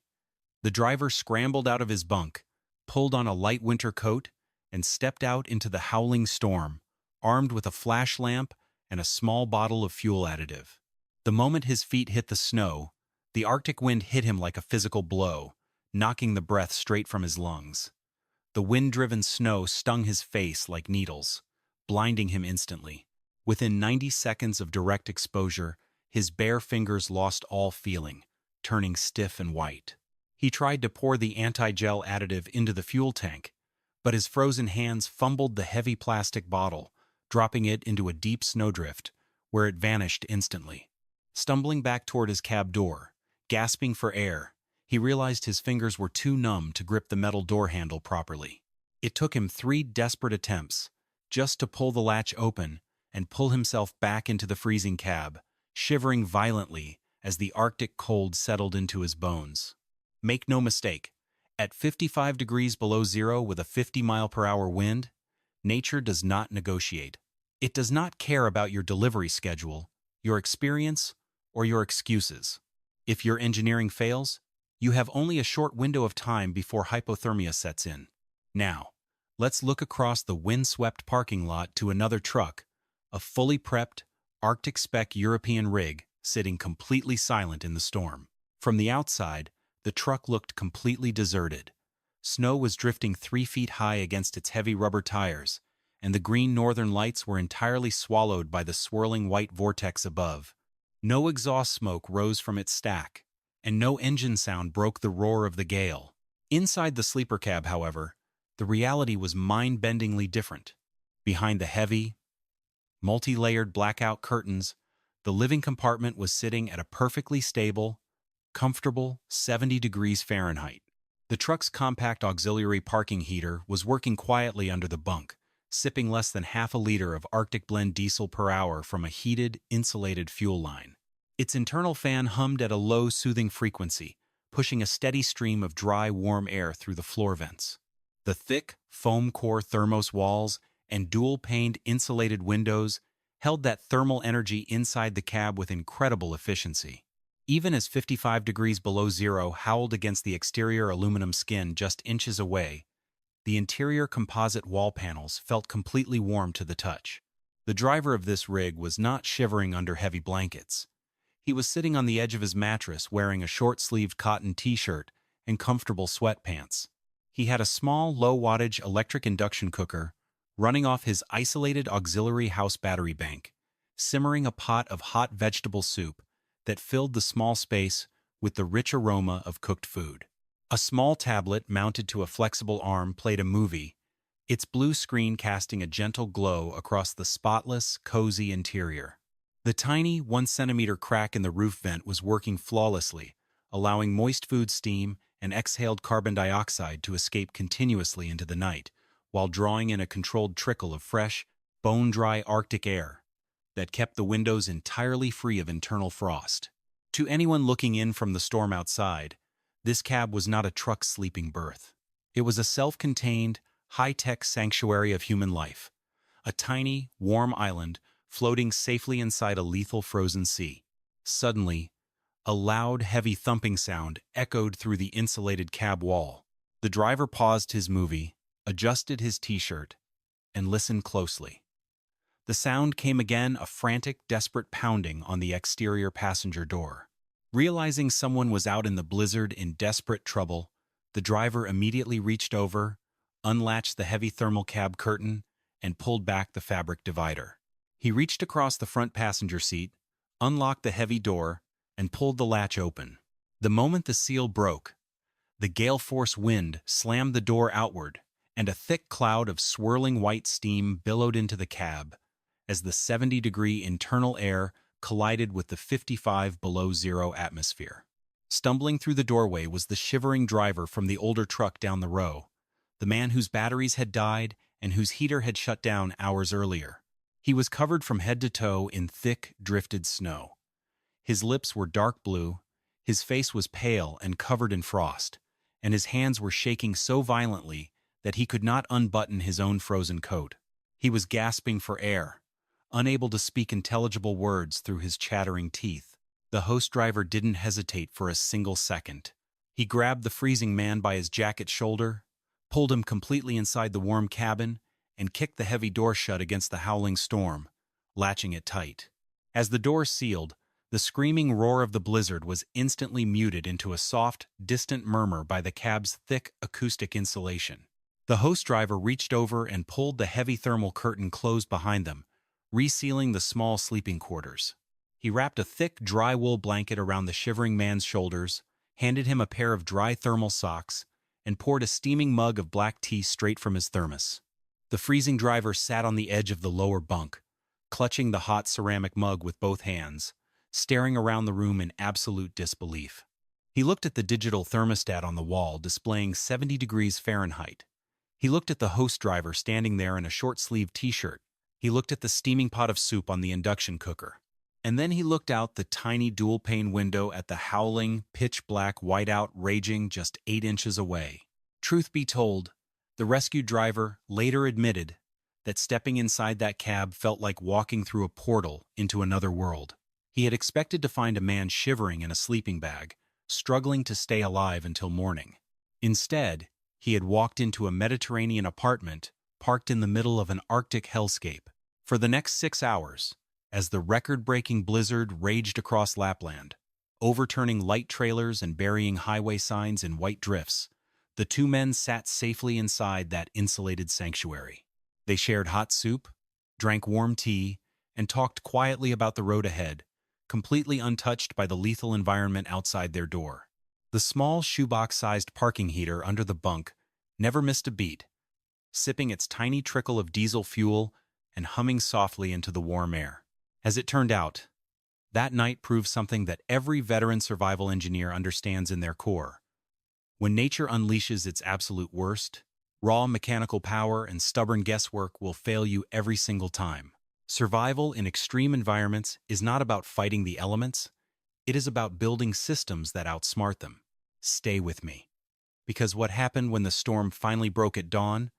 The driver scrambled out of his bunk, pulled on a light winter coat, and stepped out into the howling storm, armed with a flash lamp and a small bottle of fuel additive. The moment his feet hit the snow, the Arctic wind hit him like a physical blow, knocking the breath straight from his lungs. The wind-driven snow stung his face like needles, blinding him instantly. Within 90 seconds of direct exposure, his bare fingers lost all feeling, turning stiff and white. He tried to pour the anti-gel additive into the fuel tank, but his frozen hands fumbled the heavy plastic bottle, dropping it into a deep snowdrift, where it vanished instantly. Stumbling back toward his cab door, gasping for air, He realized his fingers were too numb to grip the metal door handle properly. It took him 3 desperate attempts just to pull the latch open and pull himself back into the freezing cab, shivering violently as the Arctic cold settled into his bones. Make no mistake, at 55 degrees below zero with a 50-mile-per-hour wind, nature does not negotiate. It does not care about your delivery schedule, your experience, or your excuses. If your engineering fails, you have only a short window of time before hypothermia sets in. Now, let's look across the wind-swept parking lot to another truck, a fully prepped, Arctic-spec European rig sitting completely silent in the storm. From the outside, the truck looked completely deserted. Snow was drifting 3 feet high against its heavy rubber tires, and the green northern lights were entirely swallowed by the swirling white vortex above. No exhaust smoke rose from its stack, and no engine sound broke the roar of the gale. Inside the sleeper cab, however, the reality was mind-bendingly different. Behind the heavy, multi-layered blackout curtains, the living compartment was sitting at a perfectly stable, comfortable 70 degrees Fahrenheit. The truck's compact auxiliary parking heater was working quietly under the bunk, sipping less than half a liter of Arctic Blend diesel per hour from a heated, insulated fuel line. Its internal fan hummed at a low, soothing frequency, pushing a steady stream of dry, warm air through the floor vents. The thick, foam-core thermos walls and dual-paned insulated windows held that thermal energy inside the cab with incredible efficiency. Even as 55 degrees below zero howled against the exterior aluminum skin just inches away, the interior composite wall panels felt completely warm to the touch. The driver of this rig was not shivering under heavy blankets. He was sitting on the edge of his mattress wearing a short-sleeved cotton t-shirt and comfortable sweatpants. He had a small, low-wattage electric induction cooker running off his isolated auxiliary house battery bank, simmering a pot of hot vegetable soup that filled the small space with the rich aroma of cooked food. A small tablet mounted to a flexible arm played a movie, its blue screen casting a gentle glow across the spotless, cozy interior. The tiny 1-centimeter crack in the roof vent was working flawlessly, allowing moist food steam and exhaled carbon dioxide to escape continuously into the night, while drawing in a controlled trickle of fresh, bone-dry Arctic air that kept the windows entirely free of internal frost. To anyone looking in from the storm outside, this cab was not a truck's sleeping berth. It was a self-contained, high-tech sanctuary of human life, a tiny, warm island floating safely inside a lethal frozen sea. Suddenly, a loud, heavy thumping sound echoed through the insulated cab wall. The driver paused his movie, adjusted his t-shirt, and listened closely. The sound came again, a frantic, desperate pounding on the exterior passenger door. Realizing someone was out in the blizzard in desperate trouble, the driver immediately reached over, unlatched the heavy thermal cab curtain, and pulled back the fabric divider. He reached across the front passenger seat, unlocked the heavy door, and pulled the latch open. The moment the seal broke, the gale-force wind slammed the door outward, and a thick cloud of swirling white steam billowed into the cab as the 70-degree internal air collided with the 55 below zero atmosphere. Stumbling through the doorway was the shivering driver from the older truck down the row, the man whose batteries had died and whose heater had shut down hours earlier. He was covered from head to toe in thick, drifted snow. His lips were dark blue, his face was pale and covered in frost, and his hands were shaking so violently that he could not unbutton his own frozen coat. He was gasping for air, unable to speak intelligible words through his chattering teeth. The host driver didn't hesitate for a single second. He grabbed the freezing man by his jacket shoulder, pulled him completely inside the warm cabin, and kicked the heavy door shut against the howling storm, latching it tight. As the door sealed, the screaming roar of the blizzard was instantly muted into a soft, distant murmur by the cab's thick acoustic insulation. The host driver reached over and pulled the heavy thermal curtain closed behind them, resealing the small sleeping quarters. He wrapped a thick, dry wool blanket around the shivering man's shoulders, handed him a pair of dry thermal socks, and poured a steaming mug of black tea straight from his thermos. The freezing driver sat on the edge of the lower bunk, clutching the hot ceramic mug with both hands, staring around the room in absolute disbelief. He looked at the digital thermostat on the wall displaying 70 degrees Fahrenheit. He looked at the host driver standing there in a short-sleeved t-shirt. He looked at the steaming pot of soup on the induction cooker. And then he looked out the tiny dual-pane window at the howling, pitch-black whiteout raging just 8 inches away. Truth be told, the rescue driver later admitted that stepping inside that cab felt like walking through a portal into another world. He had expected to find a man shivering in a sleeping bag, struggling to stay alive until morning. Instead, he had walked into a Mediterranean apartment parked in the middle of an Arctic hellscape. For the next 6 hours, as the record-breaking blizzard raged across Lapland, overturning light trailers and burying highway signs in white drifts, the two men sat safely inside that insulated sanctuary. They shared hot soup, drank warm tea, and talked quietly about the road ahead, completely untouched by the lethal environment outside their door. The small shoebox-sized parking heater under the bunk never missed a beat, sipping its tiny trickle of diesel fuel and humming softly into the warm air. As it turned out, that night proved something that every veteran survival engineer understands in their core. When nature unleashes its absolute worst, raw mechanical power and stubborn guesswork will fail you every single time. Survival in extreme environments is not about fighting the elements, it is about building systems that outsmart them. Stay with me. Because what happened when the storm finally broke at dawn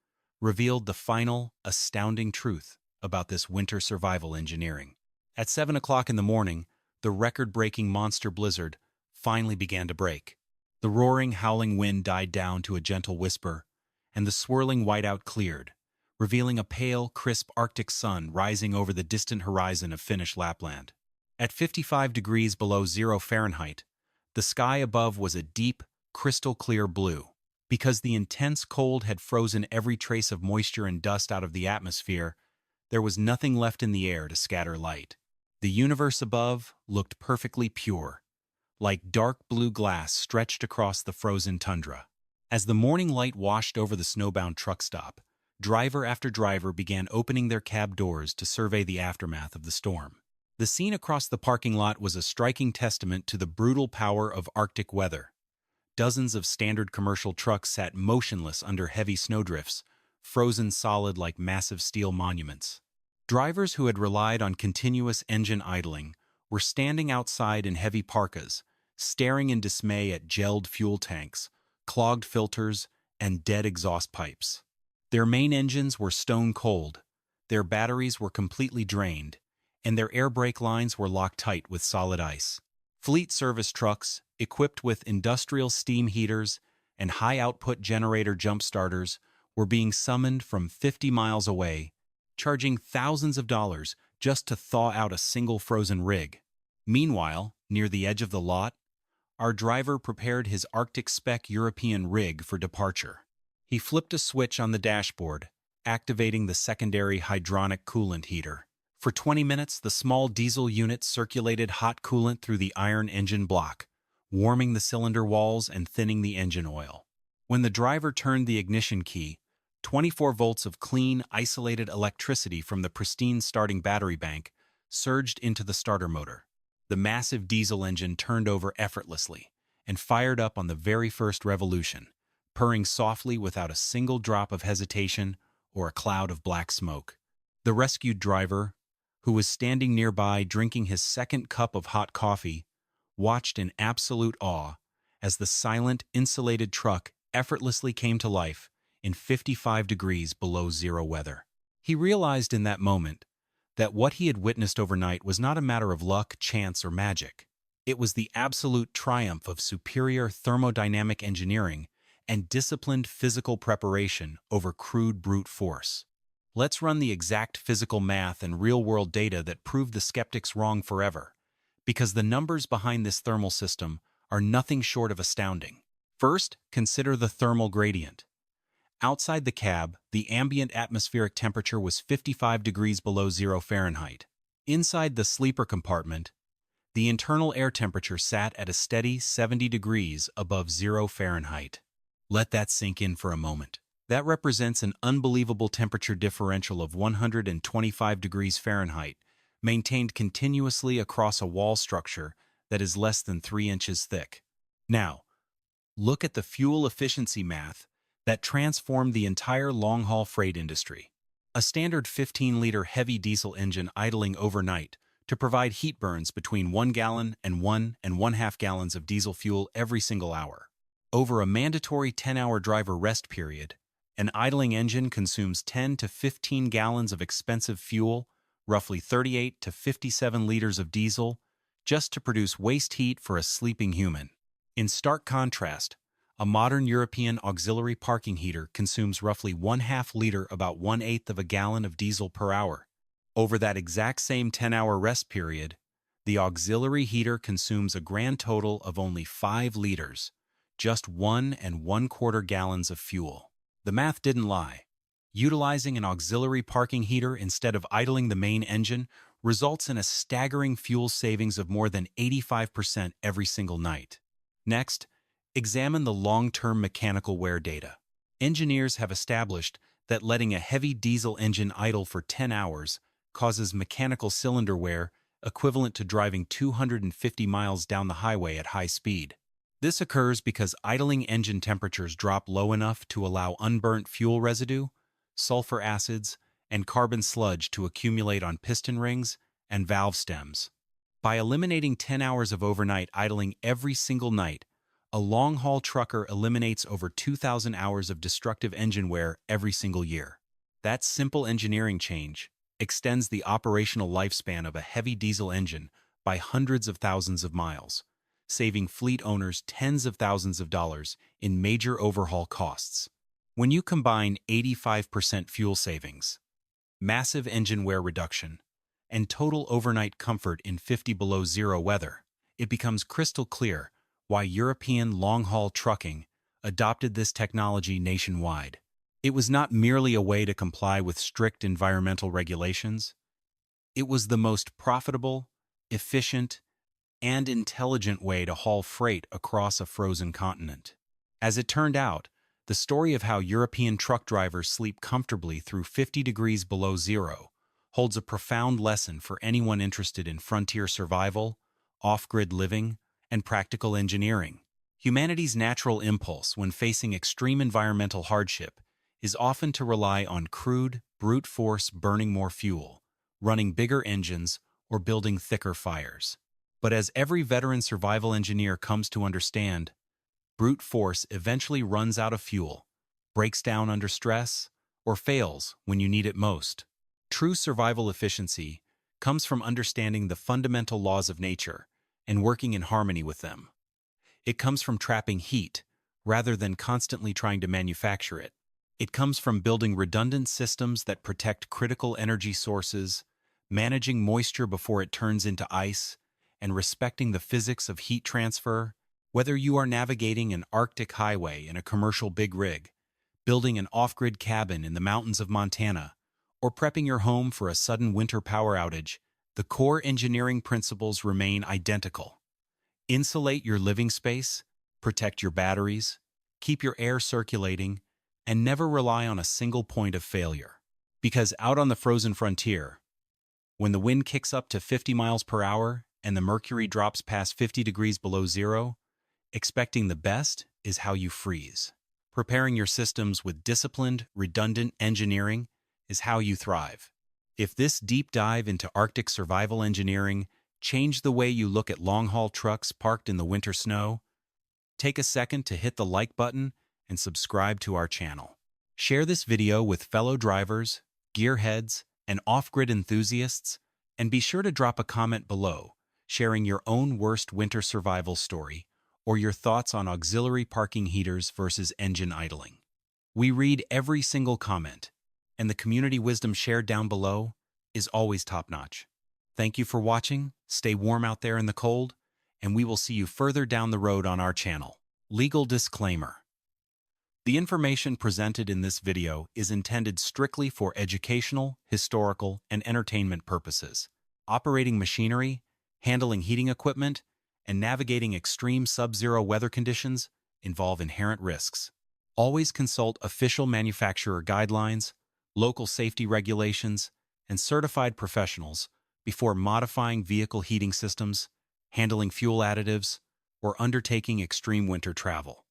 revealed the final, astounding truth about this winter survival engineering. At 7 o'clock in the morning, the record-breaking monster blizzard finally began to break. The roaring, howling wind died down to a gentle whisper, and the swirling whiteout cleared, revealing a pale, crisp Arctic sun rising over the distant horizon of Finnish Lapland. At 55 degrees below 0 Fahrenheit, the sky above was a deep, crystal-clear blue. Because the intense cold had frozen every trace of moisture and dust out of the atmosphere, there was nothing left in the air to scatter light. The universe above looked perfectly pure, like dark blue glass stretched across the frozen tundra. As the morning light washed over the snowbound truck stop, driver after driver began opening their cab doors to survey the aftermath of the storm. The scene across the parking lot was a striking testament to the brutal power of Arctic weather. Dozens of standard commercial trucks sat motionless under heavy snowdrifts, frozen solid like massive steel monuments. Drivers who had relied on continuous engine idling were standing outside in heavy parkas, staring in dismay at gelled fuel tanks, clogged filters, and dead exhaust pipes. Their main engines were stone cold, their batteries were completely drained, and their air brake lines were locked tight with solid ice. Fleet service trucks, equipped with industrial steam heaters and high-output generator jump starters, were being summoned from 50 miles away, charging thousands of dollars just to thaw out a single frozen rig. Meanwhile, near the edge of the lot, our driver prepared his Arctic spec European rig for departure. He flipped a switch on the dashboard, activating the secondary hydronic coolant heater. For 20 minutes, the small diesel unit circulated hot coolant through the iron engine block, warming the cylinder walls and thinning the engine oil. When the driver turned the ignition key, 24 volts of clean, isolated electricity from the pristine starting battery bank surged into the starter motor. The massive diesel engine turned over effortlessly and fired up on the very first revolution, purring softly without a single drop of hesitation or a cloud of black smoke. The rescued driver, who was standing nearby drinking his second cup of hot coffee, watched in absolute awe as the silent, insulated truck effortlessly came to life in 55 degrees below 0 weather. He realized in that moment that what he had witnessed overnight was not a matter of luck, chance, or magic. It was the absolute triumph of superior thermodynamic engineering and disciplined physical preparation over crude brute force. Let's run the exact physical math and real-world data that prove the skeptics wrong forever, because the numbers behind this thermal system are nothing short of astounding. First, consider the thermal gradient. Outside the cab, the ambient atmospheric temperature was 55 degrees below 0 Fahrenheit. Inside the sleeper compartment, the internal air temperature sat at a steady 70 degrees above 0 Fahrenheit. Let that sink in for a moment. That represents an unbelievable temperature differential of 125 degrees Fahrenheit, maintained continuously across a wall structure that is less than 3 inches thick. Now, look at the fuel efficiency math that transformed the entire long-haul freight industry. A standard 15-liter heavy diesel engine idling overnight to provide heat burns between 1 gallon and 1.5 gallons of diesel fuel every single hour. Over a mandatory 10-hour driver rest period, an idling engine consumes 10 to 15 gallons of expensive fuel, roughly 38 to 57 liters of diesel, just to produce waste heat for a sleeping human. In stark contrast, a modern European auxiliary parking heater consumes roughly 1/2 liter, about 1/8 of a gallon of diesel per hour. Over that exact same 10-hour rest period, the auxiliary heater consumes a grand total of only 5 liters, just 1.25 gallons of fuel. The math didn't lie. Utilizing an auxiliary parking heater instead of idling the main engine results in a staggering fuel savings of more than 85% every single night. Next, examine the long-term mechanical wear data. Engineers have established that letting a heavy diesel engine idle for 10 hours causes mechanical cylinder wear equivalent to driving 250 miles down the highway at high speed. This occurs because idling engine temperatures drop low enough to allow unburnt fuel residue, sulfur acids, and carbon sludge to accumulate on piston rings and valve stems. By eliminating 10 hours of overnight idling every single night, a long-haul trucker eliminates over 2,000 hours of destructive engine wear every single year. That simple engineering change extends the operational lifespan of a heavy diesel engine by hundreds of thousands of miles, saving fleet owners tens of thousands of dollars in major overhaul costs. When you combine 85% fuel savings, massive engine wear reduction, and total overnight comfort in 50 below zero weather, it becomes crystal clear why European long-haul trucking adopted this technology nationwide. It was not merely a way to comply with strict environmental regulations. It was the most profitable, efficient, and intelligent way to haul freight across a frozen continent. As it turned out, the story of how European truck drivers sleep comfortably through 50 degrees below zero holds a profound lesson for anyone interested in frontier survival, off-grid living, and practical engineering. Humanity's natural impulse when facing extreme environmental hardship is often to rely on crude, brute force burning more fuel, running bigger engines, or building thicker fires. But as every veteran survival engineer comes to understand, brute force eventually runs out of fuel, breaks down under stress, or fails when you need it most. True survival efficiency comes from understanding the fundamental laws of nature and working in harmony with them. It comes from trapping heat rather than constantly trying to manufacture it. It comes from building redundant systems that protect critical energy sources, managing moisture before it turns into ice, and respecting the physics of heat transfer. Whether you are navigating an Arctic highway in a commercial big rig, building an off-grid cabin in the mountains of Montana, or prepping your home for a sudden winter power outage, the core engineering principles remain identical. Insulate your living space, protect your batteries, keep your air circulating, and never rely on a single point of failure. Because out on the frozen frontier, when the wind kicks up to 50 miles per hour and the mercury drops past 50 degrees below zero, expecting the best is how you freeze. Preparing your systems with disciplined, redundant engineering is how you thrive. If this deep dive into Arctic survival engineering changed the way you look at long-haul trucks parked in the winter snow, take a second to hit the like button and subscribe to our channel. Share this video with fellow drivers, gearheads, and off-grid enthusiasts, and be sure to drop a comment below, sharing your own worst winter survival story or your thoughts on auxiliary parking heaters versus engine idling. We read every single comment, and the community wisdom shared down below is always top-notch. Thank you for watching, stay warm out there in the cold, and we will see you further down the road on our channel. Legal disclaimer. The information presented in this video is intended strictly for educational, historical, and entertainment purposes. Operating machinery, handling heating equipment, and navigating extreme sub-zero weather conditions involve inherent risks. Always consult official manufacturer guidelines, local safety regulations, and certified professionals before modifying vehicle heating systems, handling fuel additives, or undertaking extreme winter travel.